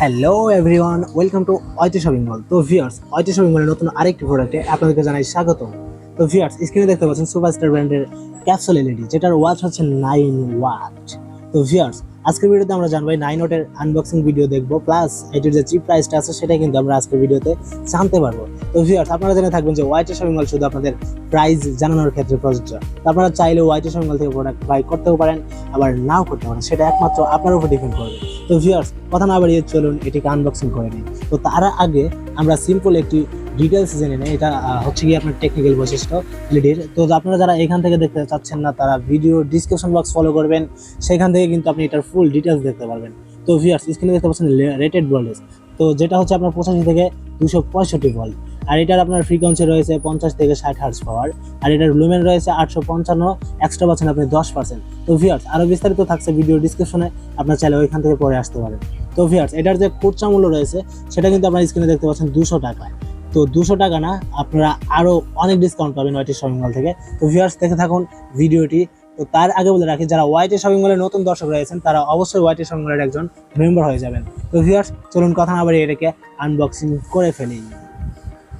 Hello everyone, welcome to YT shopping mall. তো viewers, ওয়াইটি shopping মলের নতুন আরেকটি প্রোডাক্টে আপনাদেরকে জানাই স্বাগতম। তো ভিউয়ার্স, স্ক্রিনে দেখতে পাচ্ছেন সুপারস্টার ব্র্যান্ডের ক্যাপসুল এলইডি, যেটার ওয়াট হচ্ছে 9 ওয়াট। তো ভিউয়ার্স, আজকের ভিডিওতে আমরা জানবো 9 ওয়াটের আনবক্সিং ভিডিও দেখবো, প্লাস এটির যে চিপ প্রাইসটা আছে সেটা কিন্তু আমরা আজকের ভিডিওতে জানতে পারবো। তো ভিউয়ার্স, আপনারা জেনে থাকবেন যে ওয়াইটি শপিং মল শুধু আপনাদের প্রাইস জানানোর ক্ষেত্রে প্রযোজ্য। তো আপনারা চাইলে ওয়াইটি শপিং মল থেকে প্রোডাক্ট বাই করতেও পারেন, আবার নাও করতে পারেন, সেটা একমাত্র আপনার উপর ডিপেন্ড করবে। তো ভিউয়ার্স, কথা না বাড়িয়ে চলুন এটিকে আনবক্সিং করে নিই। তো তার আগে আমরা সিম্পল একটি ডিটেলস জেনে নেই। এটা হচ্ছে কি আপনার টেকনিক্যাল বৈশিষ্ট্য এলইডির। তো আপনারা যারা এখান থেকে দেখতে চাচ্ছেন না, তারা ভিডিও ডিসক্রিপশন বক্স ফলো করবেন, সেখান থেকে কিন্তু আপনি এটার ফুল ডিটেলস দেখতে পারবেন। তো ভিউয়ার্স, স্ক্রিনে দেখতে পাচ্ছেন রেটেড ভোল্টেজ, তো যেটা হচ্ছে আপনার 85 থেকে 265 ভোল্ট। আর এটার আপনার ফ্রিকোয়েন্সি রয়েছে 50 থেকে 60 হার্টজ পাওয়ার। আর এটার লুমেন রয়েছে 855, এক্সট্রা পাচ্ছেন আপনি 10%। তো ভিউয়ার্স, আরও বিস্তারিত থাকছে ভিডিও ডিসক্রিপশনে, আপনার চাইলে ওইখান থেকে পরে আসতে পারেন। তো ভিউয়ার্স, এটার যে খুচরা মূল্য রয়েছে সেটা কিন্তু আপনার স্ক্রিনে দেখতে পাচ্ছেন 200 টাকা। তো 200 টাকা না, আপনারা আরও অনেক ডিসকাউন্ট পাবেন ওয়াইটি শপিং মল থেকে। তো ভিউয়ার্স, দেখে থাকুন ভিডিওটি। তো তার আগে বলে রাখি, যারা ওয়াইটি শপিং মলের নতুন দর্শক রয়েছেন তারা অবশ্যই ওয়াইটি শপিং মলের একজন মেম্বার হয়ে যাবেন। তো ভিউয়ার্স, চলুন কথা না বাড়িয়ে এটাকে আনবক্সিং করে ফেলি।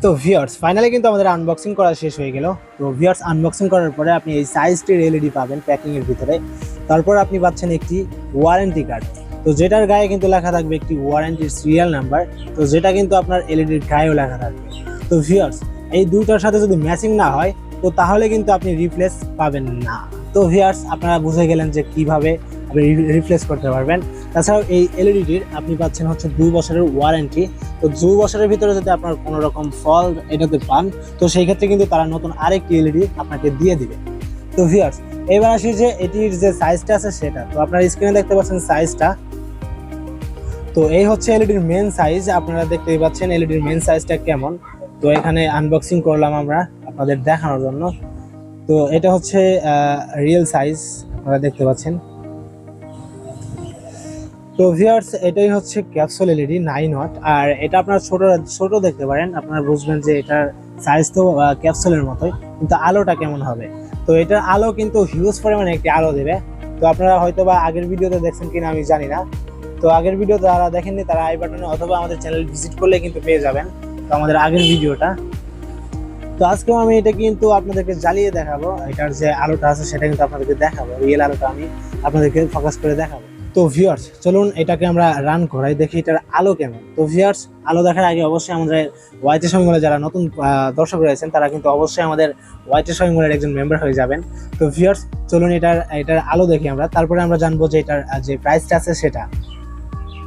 তো ভিউয়ার্স, ফাইনালি কিন্তু আমাদের আনবক্সিং করা শেষ হয়ে গেল। তো ভিউয়ার্স, আনবক্সিং করার পরে আপনি এই সাইজটির এলইডি পাবেন প্যাকিংয়ের ভিতরে। তারপর আপনি পাচ্ছেন একটি ওয়ারেন্টি কার্ড, তো যেটার গায়ে কিন্তু লেখা থাকবে একটি ওয়ারেন্টির সিরিয়াল নাম্বার, তো যেটা কিন্তু আপনার এলইডির গায়েও লেখা থাকবে। তো ভিউয়ার্স, এই দুইটার সাথে যদি ম্যাচিং না হয় তো তাহলে কিন্তু আপনি রিপ্লেস পাবেন না। তো ভিউয়ার্স, আপনারা বুঝে গেলেন যে কিভাবে আপনি রিপ্লেস করতে পারবেন। তাছাড়াও এই এলইডির আপনি পাচ্ছেন হচ্ছে 2 বছরের ওয়ারেন্টি। তো 2 বছরের ভিতরে যদি আপনার কোনো রকম ফল্ট এটাতে পান, তো সেই ক্ষেত্রে কিন্তু তারা নতুন আরেকটি এলইডি আপনাকে দিয়ে দিবে। তো ভিউয়ার্স, এবার আসি যে এটির যে সাইজটা আছে সেটা। তো আপনারা স্ক্রিনে দেখতে পাচ্ছেন সাইজটা। তো এই হচ্ছে এলইডির মেন সাইজ, আপনারা দেখতেই পাচ্ছেন এলইডির মেন সাইজটা কেমন। তো এখানে আনবক্সিং করলাম আমরা আপনাদের দেখানোর জন্য। তো এটা হচ্ছে রিয়েল সাইজ, আপনারা দেখতে পাচ্ছেন। তো ভিউয়ার্স, এটাই হচ্ছে ক্যাপসুল এলইডি 9 ওয়াট। আর এটা আপনারা ছোট দেখতে পারেন, আপনারা বুঝবেন যে এটার সাইজ তো ক্যাপসুলের মতোই, কিন্তু আলোটা কেমন হবে। তো এটার আলো কিন্তু হিউজ পরিমাণে একটি আলো দেবে। তো আপনারা হয়তো বা আগের ভিডিওতে দেখছেন কিনা আমি জানি না। তো আগের ভিডিও যারা দেখেননি তারা আই বাটনে অথবা আমাদের চ্যানেল ভিজিট করলে কিন্তু পেয়ে যাবেন তো আমাদের আগের ভিডিওটা। তো আজকেও আমি এটা কিন্তু আপনাদেরকে জ্বালিয়ে দেখাবো, এটার যে আলোটা আছে সেটা কিন্তু আপনাদেরকে দেখাবো, রিয়েল আলোটা আমি আপনাদেরকে ফোকাস করে দেখাবো। তো ভিউয়ার্স, চলুন এটাকে আমরা রান করাই, দেখি এটার আলো কেমন। তো ভিউয়ার্স, আলো দেখার আগে অবশ্যই আমাদের ওয়াইটি শপিং মলে যারা নতুন দর্শক রয়েছেন তারা কিন্তু অবশ্যই আমাদের ওয়াইটি শপিং মলের একজন মেম্বার হয়ে যাবেন। তো ভিউয়ার্স, চলুন এটার আলো দেখি আমরা, তারপরে আমরা জানবো যে এটার যে প্রাইসটা আছে সেটা।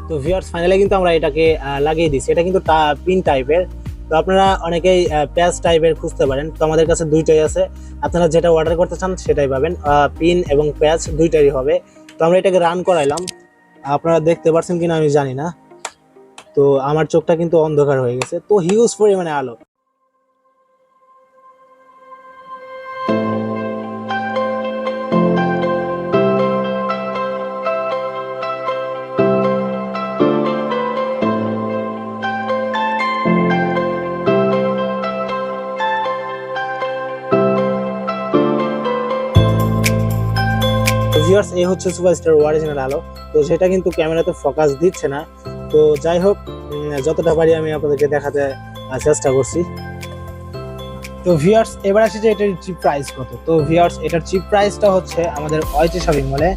তো ভিউয়ার্স, ফাইনালি কিন্তু আমরা এটাকে লাগিয়ে দিচ্ছি। এটা কিন্তু পিন টাইপের। তো আপনারা অনেকেই প্যাচ টাইপের খুঁজতে পারেন, তো আমাদের কাছে দুইটাই আছে। আপনারা যেটা অর্ডার করতে চান সেটাই পাবেন, পিন এবং প্যাচ দুইটাই হবে। তো আমরা এটাকে রান করাইলাম, আপনারা দেখতে পাচ্ছেন কিনা আমি জানি না। তো আমার চোখটা কিন্তু অন্ধকার হয়ে গেছে, তো হিউজ পরিমাণে আলো। ভিউয়ার্স, এই হচ্ছে সুপারস্টার অরিজিনাল আলো। তো সেটা কিন্তু ক্যামেরাতে ফোকাস দিচ্ছে না। তো যাই হোক, যতটা পারি আমি আপনাদেরকে দেখাতে চেষ্টা করছি। তো ভিউয়ার্স, এবার আসি যে এটার চিপ প্রাইস কত। তো ভিউয়ার্স, এটার চিপ প্রাইসটা হচ্ছে আমাদের ওয়াইটি শপিং মলে।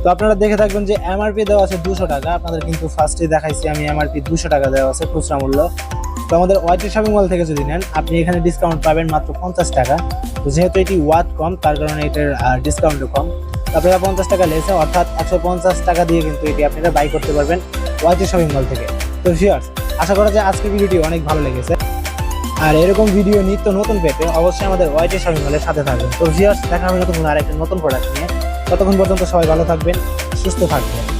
তো আপনারা দেখে থাকবেন যে এমআরপি দেওয়া আছে 200 টাকা। আপনাদের কিন্তু ফার্স্টে দেখাইছি আমি, এমআরপি 200 টাকা দেওয়া আছে খুচরা মূল্য। তো আমাদের ওয়াইটি শপিং মল থেকে যদি নেন, আপনি এখানে ডিসকাউন্ট পাবেন মাত্র 50 টাকা। তো যেহেতু এটি ওয়াট কম, তার কারণে এটার ডিসকাউন্টও কম। আপনারা 50 টাকা লেছে, অর্থাৎ 150 টাকা দিয়ে কিন্তু এটি আপনারা বাই করতে পারবেন ওয়াইটি শপিং মল থেকে। তো ভিউয়ার্স, আশা করা যায় আজকের ভিডিওটি অনেক ভালো লেগেছে। আর এরকম ভিডিও নিত্য নতুন পেতে অবশ্যই আমাদের ওয়াইটি শপিং মলের সাথে থাকবেন। তো ভিউয়ার্স, দেখা হবে নতুন আরেকটা নতুন প্রোডাক্ট নিয়ে। ততক্ষণ পর্যন্ত সবাই ভালো থাকবেন, সুস্থ থাকবেন।